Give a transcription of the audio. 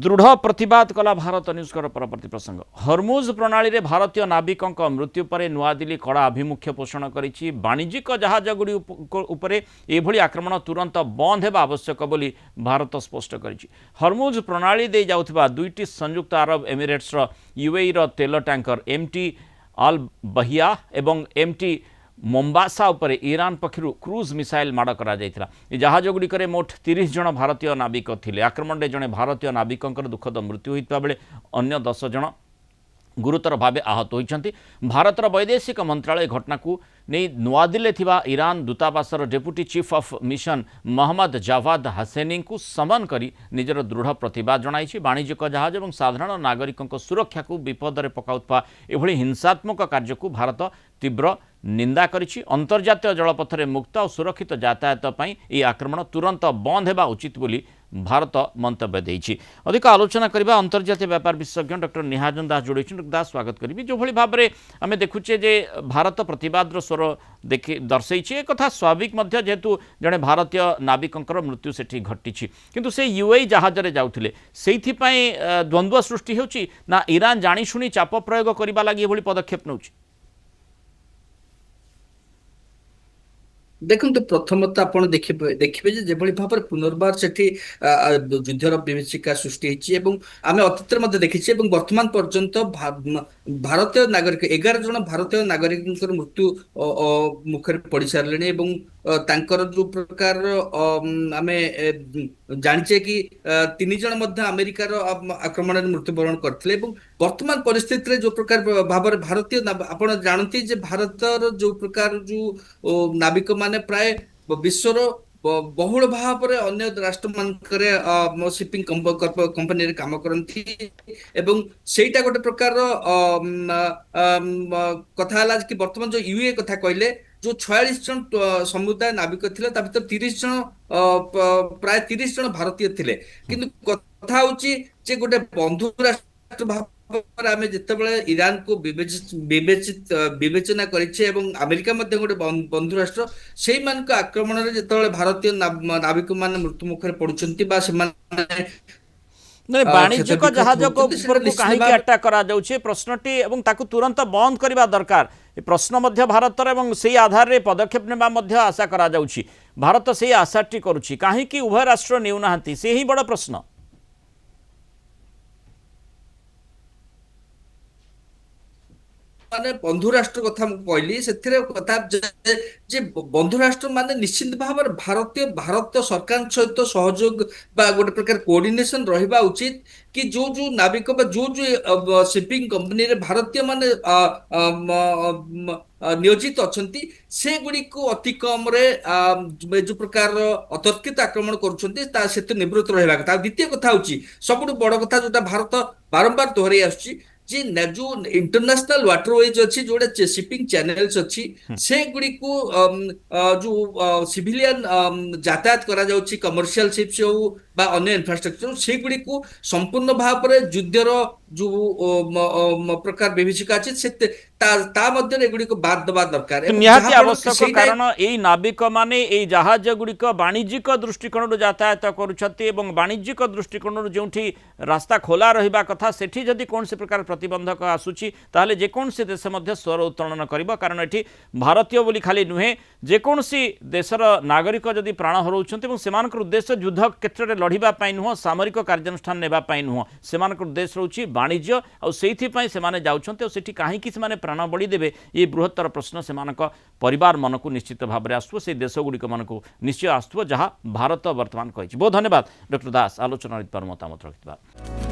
दृढ़ प्रतिवाद कला भारत न्यूज परवर्ती प्रसंग हरमुज प्रणाली रे भारतीय नाविकों मृत्यु पर नुआदिल्ली कड़ा आभिमुख्य पोषण करिछि। वाणिज्यिक जहाजगुड़ी उपरे एभली आक्रमण तुरंत बंद हेबा आवश्यक बोली भारत स्पष्ट करिछि। हरमुज प्रणाली दे जाउथिबा दुईटी संयुक्त अरब एमिरेट्सर यूएई रो तेल टैंकर एमटी अल बहिया एवं एमटी मोम्बासा उपरे ईरान पक्षरु क्रूज मिसाइल माड़ करा जायथिला। जहाजगुड़िकरे मोट 30 जन भारतीय नाविक थिले। आक्रमण में जड़े भारतीय नाविकंकर दुखद मृत्यु होइता बेले अन्य 10 जन गुरुतर भावे आहत होइछन्ति। भारतर वैदेशिक मंत्रालय घटना को नहीं नुआदिल्ली थिबा ईरान दूतावासर deputy chief of mission Mohammad Javad Hosseini को समन करी निजर दृढ़ प्रतिवाद जणाइछि। वाणिज्यिक जहाज और साधारण नागरिकों सुरक्षा को विपद में पकाउथबा एभली हिंसात्मक कार्य को भारत तीव्र निंदा करिछि। अंतर्जातीय जलपथरे मुक्त और सुरक्षित यातायात पई ए आक्रमण तुरंत बंद हेबा उचित बोली भारत मंतव्य देइछि। अधिक आलोचना करबा अंतर्जातीय व्यापार विशेषज्ञ डॉक्टर निहाजन दास जोड़ी डॉक्टर दास स्वागत करी। जो भली भाव में आम देखुचे जे भारत प्रतिवाद स्वर देखि दर्शैछि एक कथा स्वाभाविक मध्य जेहेतु जड़े भारतीय नाविकंकर मृत्यु सेठी घटिछि किंतु से यूएई जहाज रे जाउथिले सेइथि पई द्वंद्व सृष्टि होछि ना ईरान जानी शुनी चाप प्रयोग करबा लागि एभली पदक्षेप नउछि। देखो प्रथमतः आपण देखिए जेभली भाव पुनर्बार सेठी युद्धर विभीषिका सृष्टि होती आम अतीत देखी वर्तमान पर्यंत भारतीय नागरिक 11 जन भारतीय नागरिक मृत्यु मुखर पड़ सारे जो प्रकार आम जाचे कि 3 जन अमेरिकार आक्रमण मृत्युवरण करते वर्तमान परिस्थिति जो प्रकार भाव भारतीय आप जानती भारतर जो प्रकार जो नाविक माने प्राय विश्वर बहुल भाव में अन्य राष्ट्र मान शिपिंग कंपनी काम करती सेटा गोटे प्रकार कथा कि वर्तमान जो यूए कथा कहले जो 46 जन समुदाय नाविक थे भर 30 जन प्राय 30 जन भारतीय थे किंतु कथा होची जे गोटे बंधु राष्ट्र भाव आम जिते ईरान को विवेचना करें अमेरिका गोटे बंधु राष्ट्र से आक्रमण में जिते भारतीय नाविक मान मृत्यु मुखर पड़ुंट वाणिज्यिक जहाज को कहीं अटैक करा जाउछे प्रश्नटी एवं ताकु तुरंत बंद करबा दरकार प्रश्न मध्य भारतर एवं से आधार रे पदक्षेप नेबा मध्य आशा करा जाउछि। भारत से आशाटी करुछि कहीं उभय राष्ट्र नेउ नाहंती से ही बड़ प्रश्न। माने बंधु राष्ट्र कथा कहली से कथा जे बंधु राष्ट्र माने निश्चित भाव भारत सरकार सहित सहयोग बा गोटे प्रकार कोऑर्डिनेशन रहिबा उचित कि जो जो नाविक बा जो जो शिपिंग कंपनी रे भारतीय माने नियोजित अछंती से गुडी को अति कम रे जो प्रकार अतर्कित आक्रमण करूछंती ता से निवृत्त रहिबा कथा। द्वितीय कथा होची सबुठ बड़ कथा जोटा भारत बारंबार दोहराई आछी जी जो इंटरनेशनल वाटरवेज अच्छी जोड़े शिपिंग चैनल्स अच्छी से गुड़ी को जो सिविलियन यातायात करा जाउची कमर्शियल शिप्स हो बा अन्य इंफ्रास्ट्रक्चर से गुड़ी को संपूर्ण भाव में युद्धर जो प्रकार विभीषिका अच्छी से एगुड़ी को बाद दबा दरकार निहाती आवश्यक कारण यही नाविक माने यही जहाज गुड़िक वाणिज्यिक दृष्टिकोण यातायात करुछंती एवं वाणिज्यिक दृष्टिकोण जोठी रास्ता खोला रहिबा कथा सेठी जदि कौन से प्रकार प्रतिबंधक आसुची ताहले जेकोसी देश मध्य स्वर उत्तोलन करिबो कारण एठी भारतीय बोली खाली नुहे जेकोसी देशर नागरिक जदि प्राण हरौछंती एवं सेमानकर उद्देश्य युद्ध क्षेत्र में लड़िबा पई नुह सामरिक कार्यानुष्ठान नेबा पई नुह सेमानकर उद्देश्य रहउची वाणिज्य और सेइथि पई सेमाने जाउछंती और सेठी काहे कि सेमाने प्राण बड़ी देबे ये बृहत्तर प्रश्न सेमानक परिवार मन को निश्चित भाव में आसुव से देश गुड़िक मन को निश्चय आसुव जहाँ भारत वर्तमान कही। बहुत धन्यवाद डॉक्टर दास आलोचना मतामत रखिबा।